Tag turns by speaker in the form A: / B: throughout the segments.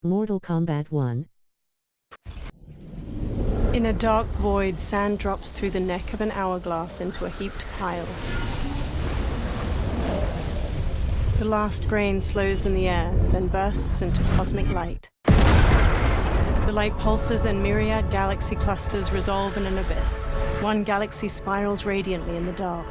A: Mortal Kombat 1.
B: In a dark void, sand drops through the neck of an hourglass into a heaped pile. The last grain slows in the air, then bursts into cosmic light. The light pulses and myriad galaxy clusters resolve in an abyss. One galaxy spirals radiantly in the dark.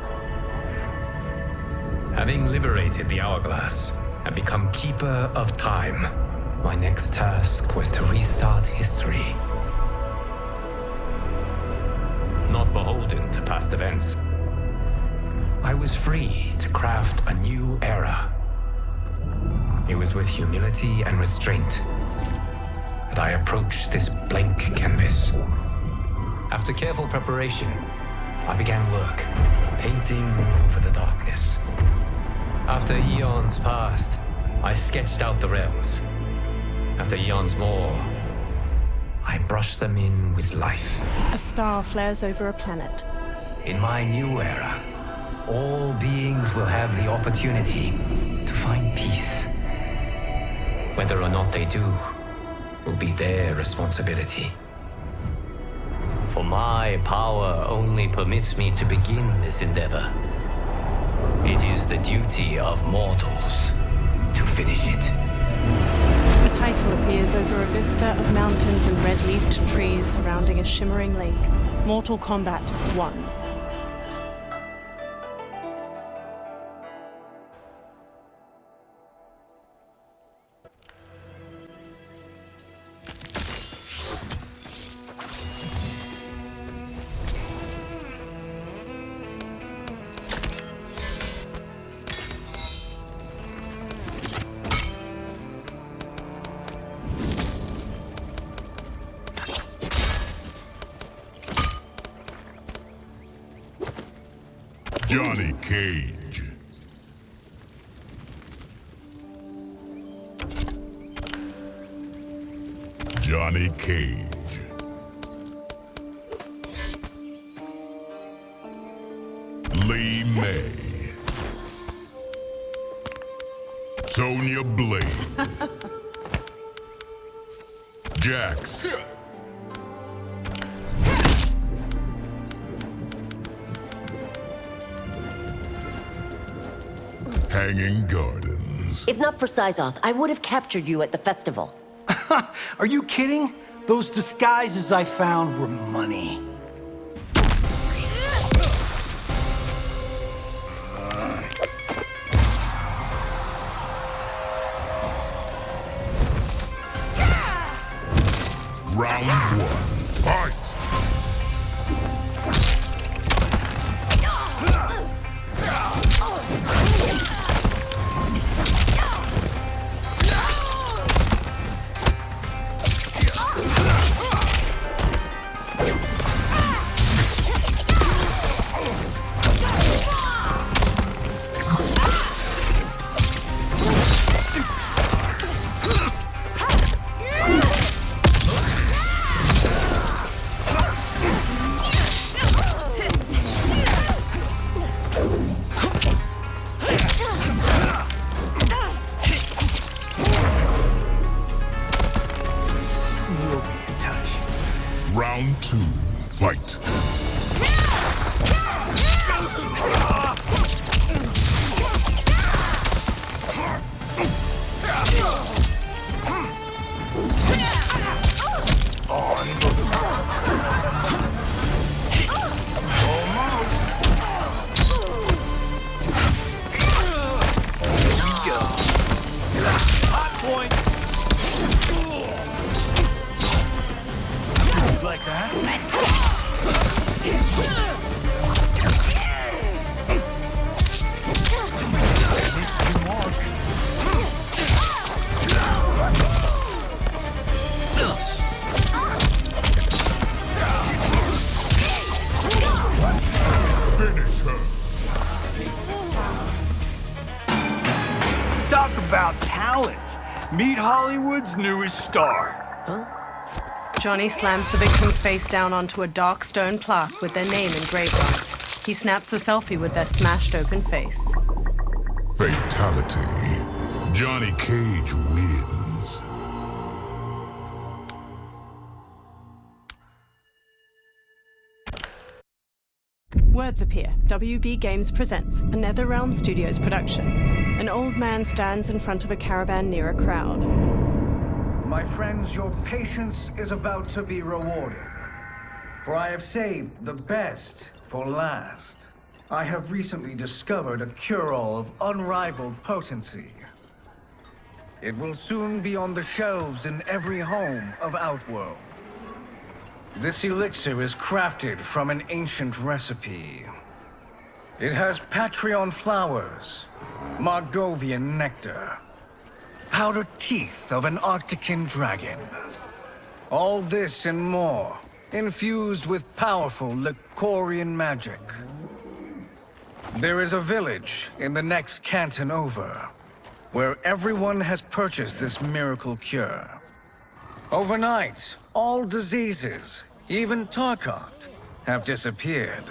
C: Having liberated the hourglass and become keeper of time, my next task was to restart history. Not beholden to past events, I was free to craft a new era. It was with humility and restraint that I approached this blank canvas. After careful preparation, I began work, painting over the darkness. After eons passed, I sketched out the realms. After eons more, I brushed them in with life.
B: A star flares over a planet.
C: In my new era, all beings will have the opportunity to find peace. Whether or not they do will be their responsibility. For my power only permits me to begin this endeavor. It is the duty of mortals to finish it.
B: A title appears over a vista of mountains and red-leafed trees surrounding a shimmering lake. Mortal Kombat 1.
D: Johnny Cage. Johnny Cage. Lee May. Sonya Blade. Jax. Hanging Gardens.
E: If not for Syzoth, I would have captured you at the festival.
F: Are you kidding? Those disguises I found were money.
D: Round one. Fight! Round two, fight.
F: Like that?
D: Finish her.
F: Talk about talent. Meet Hollywood's newest star.
B: Johnny slams the victim's face down onto a dark stone plaque with their name engraved on it. He snaps a selfie with their smashed open face.
D: Fatality. Johnny Cage wins.
B: Words appear. WB Games presents a NetherRealm Studios production. An old man stands in front of a caravan near a crowd.
A: My friends, your patience is about to be rewarded. For I have saved the best for last. I have recently discovered a cure-all of unrivaled potency. It will soon be on the shelves in every home of Outworld. This elixir is crafted from an ancient recipe. It has Patreon flowers, Margovian nectar, powdered teeth of an Arctican dragon. All this and more, infused with powerful Lycorian magic. There is a village in the next canton over, where everyone has purchased this miracle cure. Overnight, all diseases, even Tarkat, have disappeared.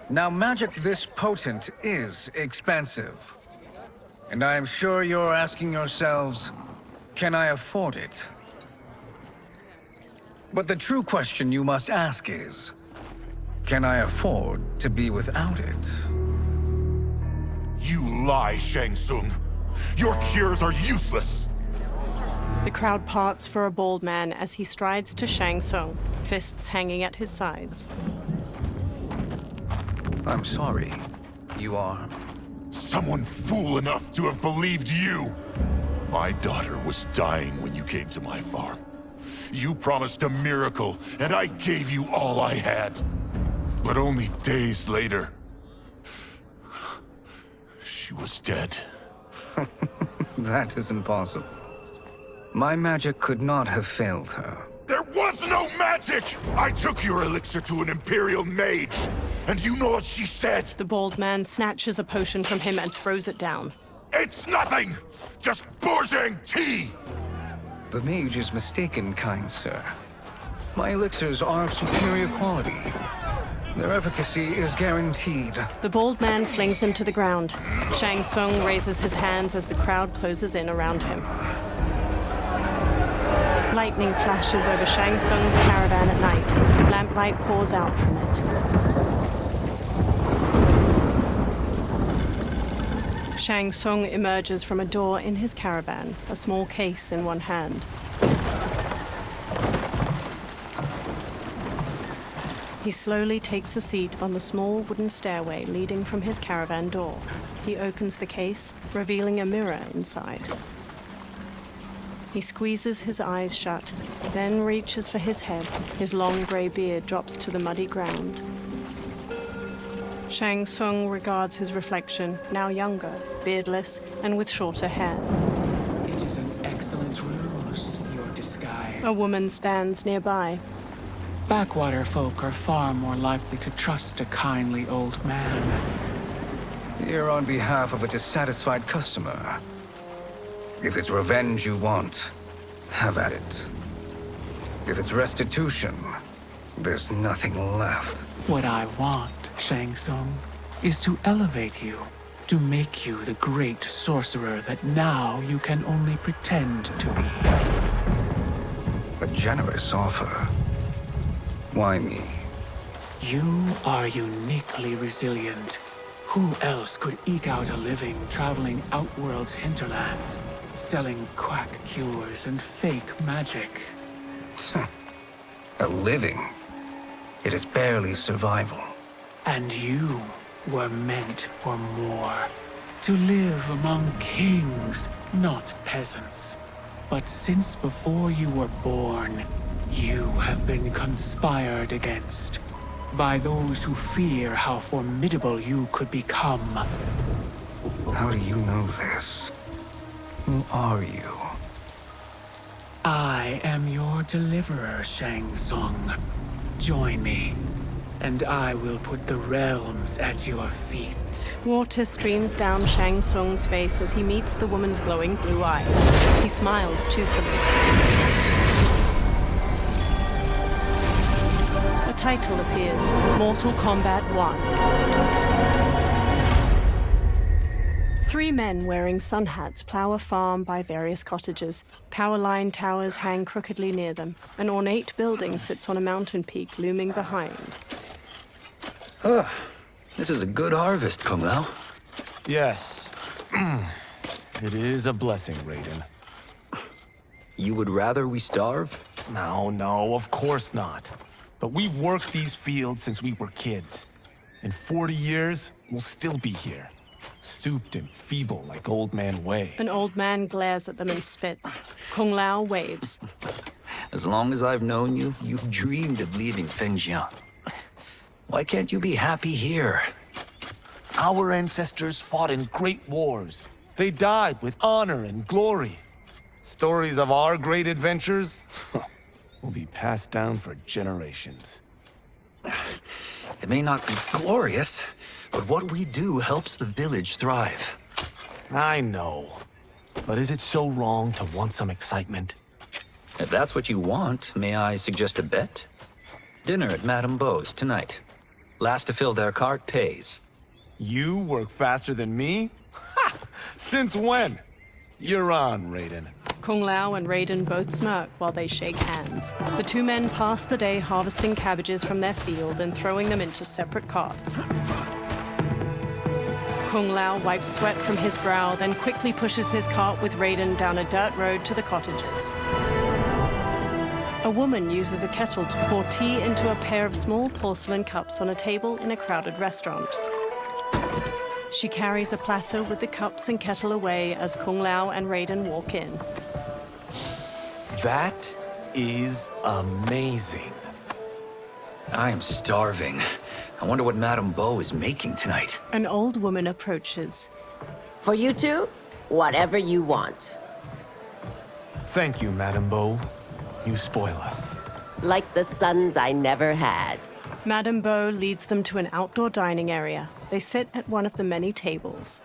A: Now, magic this potent is expensive. And I am sure you're asking yourselves, can I afford it? But the true question you must ask is, can I afford to be without it?
D: You lie, Shang Tsung. Your cures are useless.
B: The crowd parts for a bald man as he strides to Shang Tsung, fists hanging at his sides.
A: I'm sorry. You are?
D: Someone fool enough to have believed you. My daughter was dying when you came to my farm. You promised a miracle, and I gave you all I had. But only days later, she was dead.
A: That is impossible. My magic could not have failed her.
D: There was no magic! I took your elixir to an Imperial mage, and you know what she said?
B: The bald man snatches a potion from him and throws it down.
D: It's nothing! Just bourgeois tea!
A: The mage is mistaken, kind sir. My elixirs are of superior quality. Their efficacy is guaranteed.
B: The bald man flings him to the ground. Shang Tsung raises his hands as the crowd closes in around him. Lightning flashes over Shang Tsung's caravan at night. Lamplight pours out from it. Shang Tsung emerges from a door in his caravan, a small case in one hand. He slowly takes a seat on the small wooden stairway leading from his caravan door. He opens the case, revealing a mirror inside. He squeezes his eyes shut, then reaches for his head. His long gray beard drops to the muddy ground. Shang Tsung regards his reflection, now younger, beardless, and with shorter hair.
G: It is an excellent ruse, your disguise.
B: A woman stands nearby.
G: Backwater folk are far more likely to trust a kindly old man.
A: Here on behalf of a dissatisfied customer. If it's revenge you want, have at it. If it's restitution, there's nothing left.
G: What I want, Shang Tsung, is to elevate you, to make you the great sorcerer that now you can only pretend to be.
A: A generous offer. Why me?
G: You are uniquely resilient. Who else could eke out a living traveling Outworld's hinterlands, selling quack cures and fake magic?
A: A living? It is barely survival.
G: And you were meant for more. To live among kings, not peasants. But since before you were born, you have been conspired against by those who fear how formidable you could become.
A: How do you know this? Who are you?
G: I am your deliverer, Shang Tsung. Join me, and I will put the realms at your feet.
B: Water streams down Shang Tsung's face as he meets the woman's glowing blue eyes. He smiles toothily. A title appears, Mortal Kombat 1. 3 men wearing sun hats plow a farm by various cottages. Power line towers hang crookedly near them. An ornate building sits on a mountain peak looming behind.
H: This is a good harvest, Kung Lao.
I: Yes. It is a blessing, Raiden.
H: You would rather we starve?
I: No, of course not. But we've worked these fields since we were kids. In 40 years, we'll still be here. Stooped and feeble like Old Man Wei.
B: An old man glares at them and spits. Kung Lao waves.
H: As long as I've known you, you've dreamed of leaving Fengjiang. Why can't you be happy here?
I: Our ancestors fought in great wars. They died with honor and glory. Stories of our great adventures will be passed down for generations.
H: It may not be glorious, but what we do helps the village thrive.
I: I know. But is it so wrong to want some excitement?
H: If that's what you want, may I suggest a bet? Dinner at Madame Beau's tonight. Last to fill their cart pays.
I: You work faster than me? Ha! Since when? You're on, Raiden.
B: Kung Lao and Raiden both smirk while they shake hands. The two men pass the day harvesting cabbages from their field and throwing them into separate carts. Kung Lao wipes sweat from his brow, then quickly pushes his cart with Raiden down a dirt road to the cottages. A woman uses a kettle to pour tea into a pair of small porcelain cups on a table in a crowded restaurant. She carries a platter with the cups and kettle away as Kung Lao and Raiden walk in.
I: That is amazing.
H: I am starving. I wonder what Madame Beau is making tonight.
B: An old woman approaches.
E: For you two, whatever you want.
I: Thank you, Madame Beau. You spoil us.
E: Like the sons I never had.
B: Madame Beau leads them to an outdoor dining area. They sit at one of the many tables.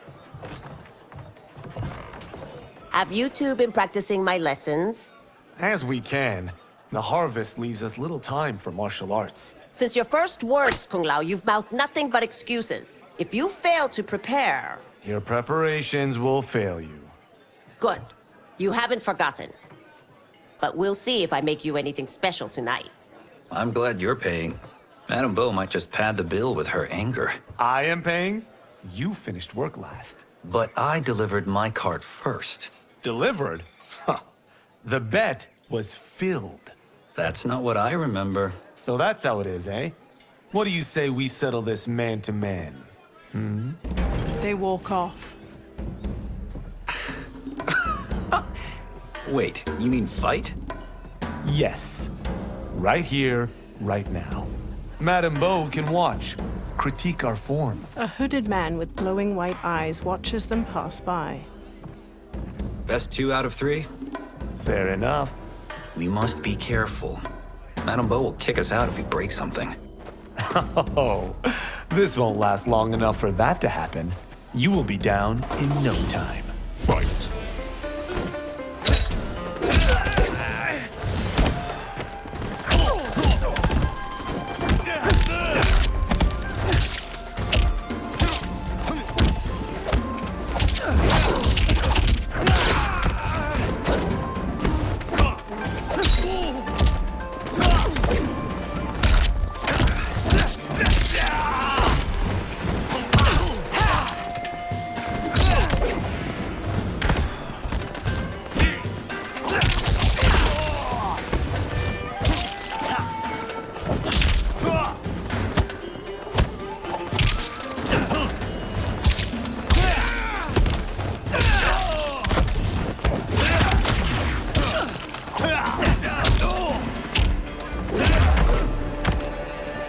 E: Have you two been practicing my lessons?
I: As we can. The harvest leaves us little time for martial arts.
E: Since your first words, Kung Lao, you've mouthed nothing but excuses. If you fail to prepare...
I: Your preparations will fail you.
E: Good. You haven't forgotten. But we'll see if I make you anything special tonight.
H: I'm glad you're paying. Madame Beau might just pad the bill with her anger.
I: I am paying? You finished work last.
H: But I delivered my cart first.
I: Delivered? Huh. The bet was filled.
H: That's not what I remember.
I: So that's how it is, eh? What do you say we settle this man to man? Hmm?
B: They walk off.
H: Wait, you mean fight?
I: Yes. Right here, right now. Madame Beau can watch, critique our form.
B: A hooded man with glowing white eyes watches them pass by.
H: Best 2 out of 3?
I: Fair enough.
H: We must be careful. Madame Beau will kick us out if we break something.
I: Oh, this won't last long enough for that to happen. You will be down in no time.
D: Fight!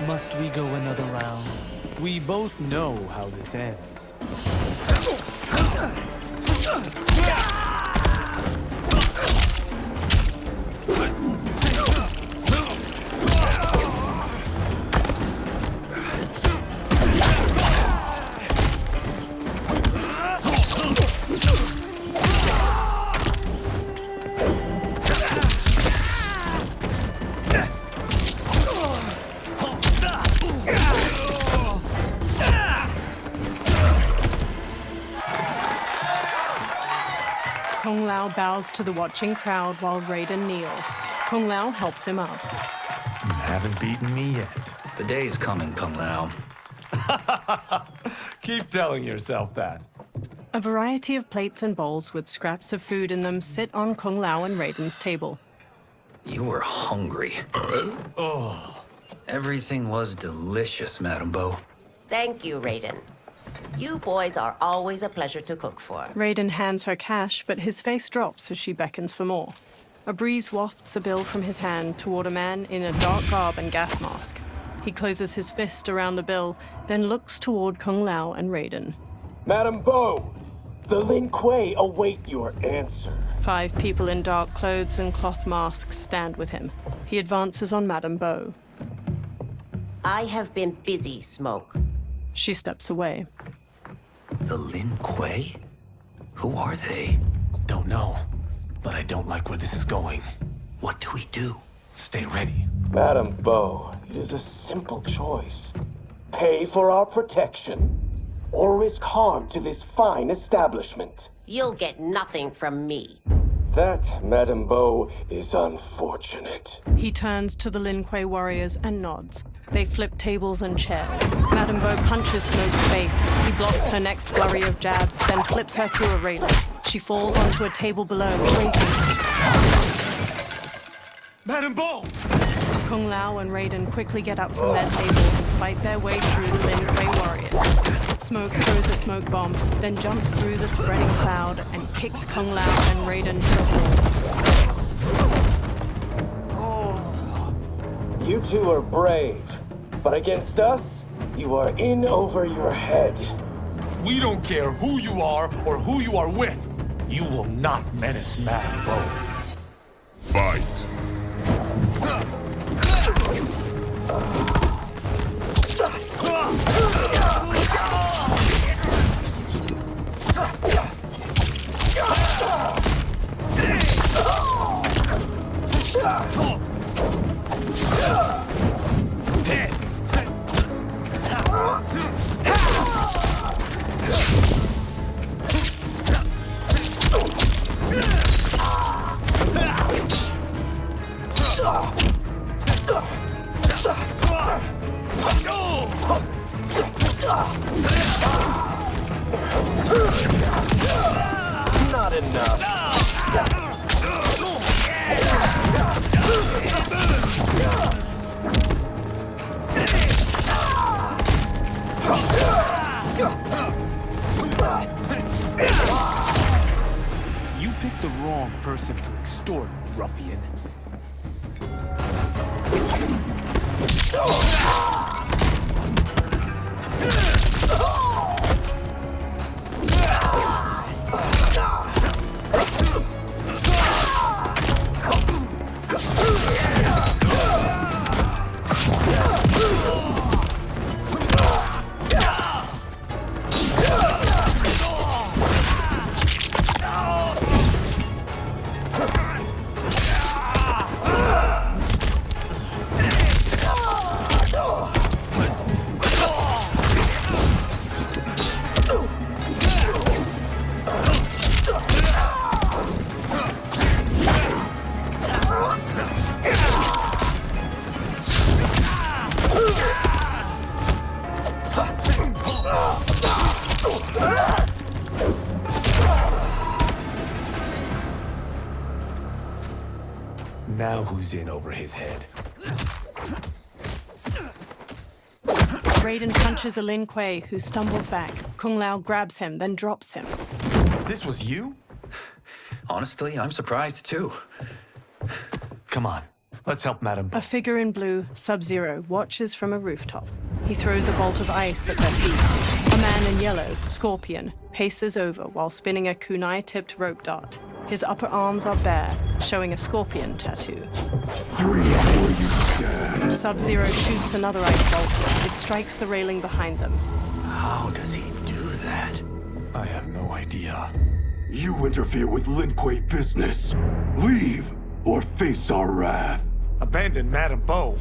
G: Must we go another round?
I: We both know how this ends.
B: Kung Lao bows to the watching crowd while Raiden kneels. Kung Lao helps him up.
I: You haven't beaten me yet.
H: The day's coming, Kung Lao.
I: Keep telling yourself that.
B: A variety of plates and bowls with scraps of food in them sit on Kung Lao and Raiden's table.
H: You were hungry.
I: Oh.
H: Everything was delicious, Madame Bo.
E: Thank you, Raiden. You boys are always a pleasure to cook for.
B: Raiden hands her cash, but his face drops as she beckons for more. A breeze wafts a bill from his hand toward a man in a dark garb and gas mask. He closes his fist around the bill, then looks toward Kung Lao and Raiden.
J: Madame Bo, the Lin Kuei await your answer.
B: 5 people in dark clothes and cloth masks stand with him. He advances on Madame Bo.
E: I have been busy, Smoke.
B: She steps away.
H: The Lin Kuei? Who are they?
I: Don't know, but I don't like where this is going.
H: What do we do?
I: Stay ready.
J: Madame Bo, it is a simple choice. Pay for our protection, or risk harm to this fine establishment.
E: You'll get nothing from me.
J: That, Madame Bo, is unfortunate.
B: He turns to the Lin Kuei warriors and nods. They flip tables and chairs. Madame Bo punches Smoke's face. He blocks her next flurry of jabs, then flips her through a railing. She falls onto a table below, breaking it.
I: Madame Bo!
B: Kung Lao and Raiden quickly get up from their table and fight their way through the Lin Kuei warriors. Smoke throws a smoke bomb, then jumps through the spreading cloud and kicks Kung Lao and Raiden to the floor.
J: You two are brave, but against us, you are in over your head.
I: We don't care who you are or who you are with. You will not menace Madame Bo.
D: Fight.
J: Not enough.
G: You picked the wrong person to extort, ruffian.
I: Now who's in over his head?
B: Raiden punches a Lin Kuei, who stumbles back. Kung Lao grabs him, then drops him.
I: This was you?
H: Honestly, I'm surprised too.
I: Come on, let's help Madame Bo.
B: A figure in blue, Sub-Zero, watches from a rooftop. He throws a bolt of ice at their feet. A man in yellow, Scorpion, paces over while spinning a kunai-tipped rope dart. His upper arms are bare, showing a scorpion tattoo. Sub-Zero shoots another ice bolt. It strikes the railing behind them.
H: How does he do that?
I: I have no idea.
K: You interfere with Lin Kuei business. Leave, or face our wrath.
I: Abandon Madame Bo?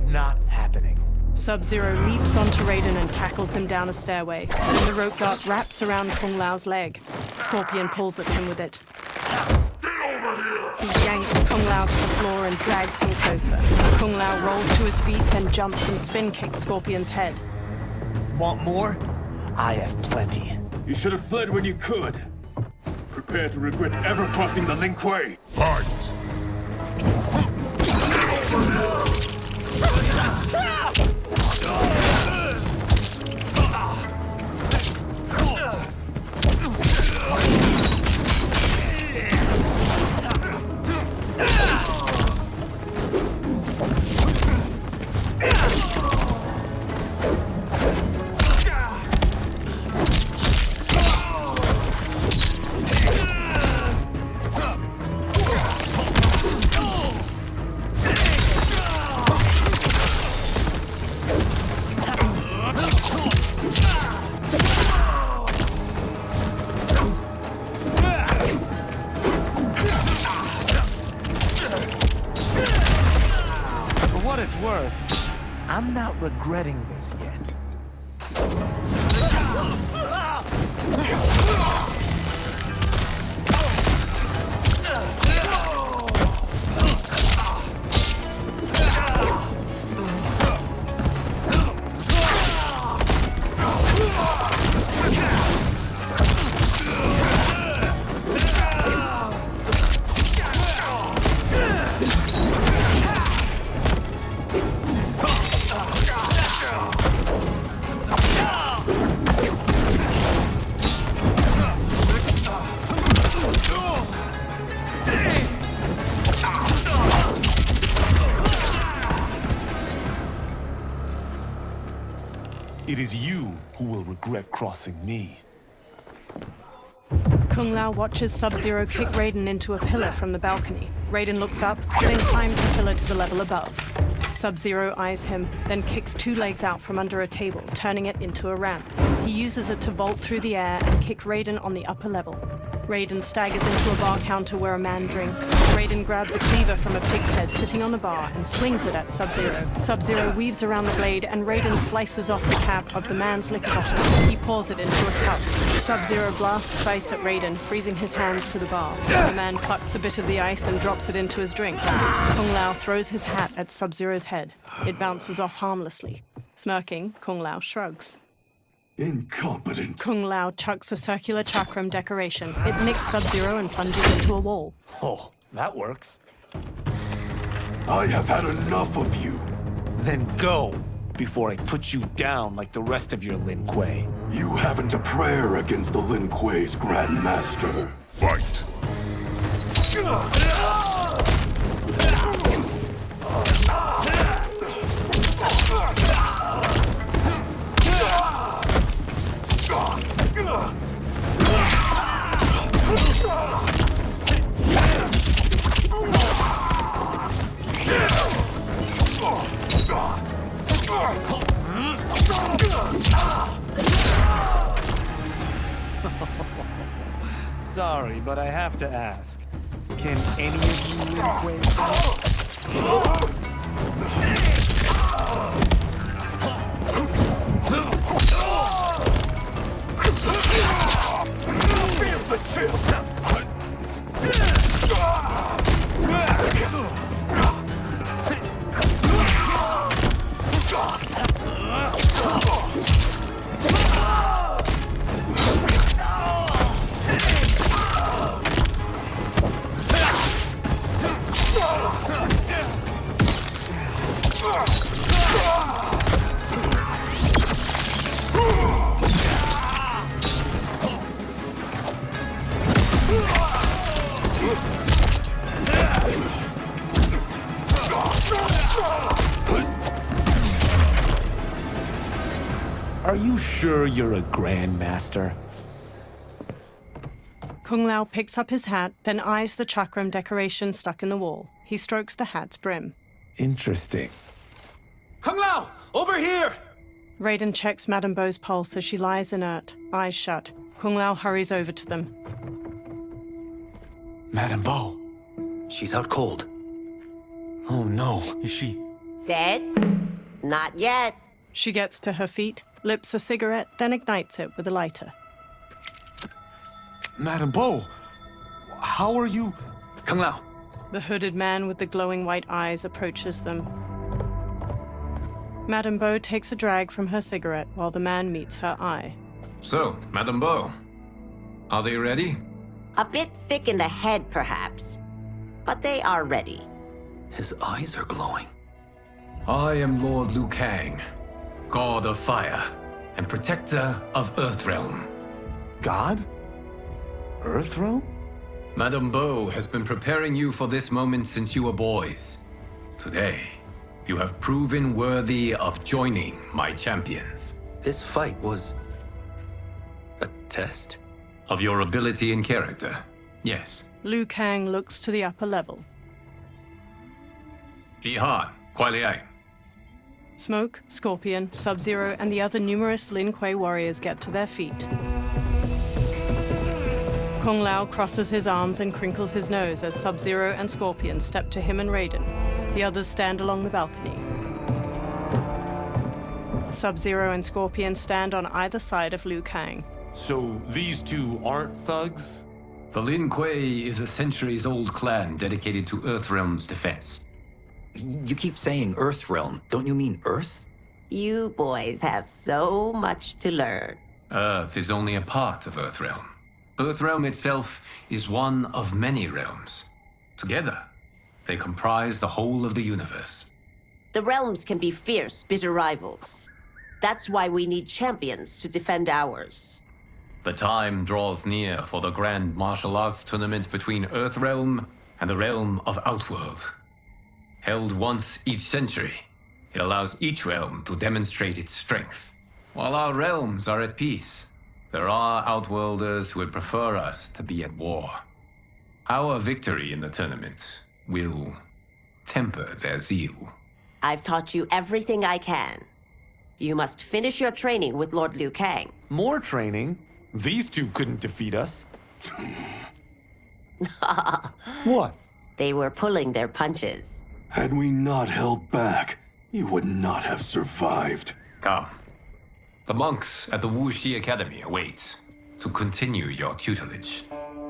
I: Not happening.
B: Sub-Zero leaps onto Raiden and tackles him down a stairway. Then the rope dart wraps around Kung Lao's leg. Scorpion pulls at him with it. He yanks Kung Lao to the floor and drags him closer. Kung Lao rolls to his feet, then jumps and spin kicks Scorpion's head.
I: Want more? I have plenty.
K: You should have fled when you could. Prepare to regret ever crossing the Lin Kuei.
D: Fight!
I: For what it's worth, I'm not regretting this yet. It is you who will regret crossing me.
B: Kung Lao watches Sub-Zero kick Raiden into a pillar from the balcony. Raiden looks up, then climbs the pillar to the level above. Sub-Zero eyes him, then kicks two legs out from under a table, turning it into a ramp. He uses it to vault through the air and kick Raiden on the upper level. Raiden staggers into a bar counter where a man drinks. Raiden grabs a cleaver from a pig's head sitting on the bar and swings it at Sub-Zero. Sub-Zero weaves around the blade and Raiden slices off the cap of the man's liquor bottle. He pours it into a cup. Sub-Zero blasts ice at Raiden, freezing his hands to the bar. The man plucks a bit of the ice and drops it into his drink. Kung Lao throws his hat at Sub-Zero's head. It bounces off harmlessly. Smirking, Kung Lao shrugs.
K: Incompetent.
B: Kung Lao chucks a circular chakram decoration. It nicks Sub-Zero and plunges into a wall.
I: Oh, that works.
K: I have had enough of you.
I: Then go, before I put you down like the rest of your Lin Kuei.
K: You haven't a prayer against the Lin Kuei's Grand Master.
D: Fight!
I: Sorry, but I have to ask. Can any of you Lin Kuei fight? Are you sure you're a Grandmaster?
B: Kung Lao picks up his hat, then eyes the chakram decoration stuck in the wall. He strokes the hat's brim.
I: Interesting.
F: Kung Lao, over here!
B: Raiden checks Madame Beau's pulse as she lies inert, eyes shut. Kung Lao hurries over to them.
I: Madame Beau.
H: She's out cold.
I: Oh no, is she?
E: Dead? Not yet.
B: She gets to her feet, lips a cigarette, then ignites it with a lighter.
I: Madame Beau, how are you?
H: Kung Lao.
B: The hooded man with the glowing white eyes approaches them. Madame Beau takes a drag from her cigarette while the man meets her eye.
C: So, Madame Beau, are they ready?
E: A bit thick in the head, perhaps. But they are ready.
H: His eyes are glowing.
C: I am Lord Liu Kang, God of Fire and Protector of Earthrealm.
I: God? Earthrealm?
C: Madame Beau has been preparing you for this moment since you were boys. Today, you have proven worthy of joining my champions.
H: This fight was a test?
C: Of your ability and character, yes.
B: Liu Kang looks to the upper level.
C: Ihan, Kuai Liang.
B: Smoke, Scorpion, Sub-Zero, and the other numerous Lin Kuei warriors get to their feet. Kung Lao crosses his arms and crinkles his nose as Sub-Zero and Scorpion step to him and Raiden. The others stand along the balcony. Sub-Zero and Scorpion stand on either side of Liu Kang.
I: So these two aren't thugs?
C: The Lin Kuei is a centuries-old clan dedicated to Earthrealm's defense.
H: You keep saying Earthrealm. Don't you mean Earth?
E: You boys have so much to learn.
C: Earth is only a part of Earthrealm. Earthrealm itself is one of many realms. Together, they comprise the whole of the universe.
E: The realms can be fierce, bitter rivals. That's why we need champions to defend ours.
C: The time draws near for the grand martial arts tournament between Earthrealm and the realm of Outworld. Held once each century, it allows each realm to demonstrate its strength. While our realms are at peace, there are Outworlders who would prefer us to be at war. Our victory in the tournament will temper their zeal.
E: I've taught you everything I can. You must finish your training with Lord Liu Kang.
I: More training? These two couldn't defeat us. What?
E: They were pulling their punches.
K: Had we not held back, you would not have survived.
C: Come. The monks at the Wuxi Academy await to continue your tutelage.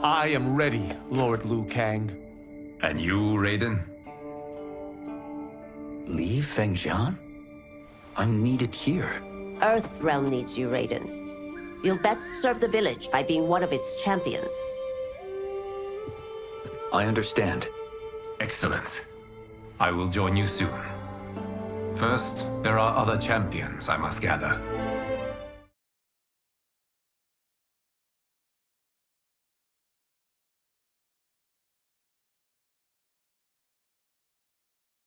I: I am ready, Lord Liu Kang.
C: And you, Raiden?
H: Leave Fengjian? I'm needed here.
E: Earthrealm needs you, Raiden. You'll best serve the village by being one of its champions.
H: I understand.
C: Excellent. I will join you soon. First, there are other champions I must gather.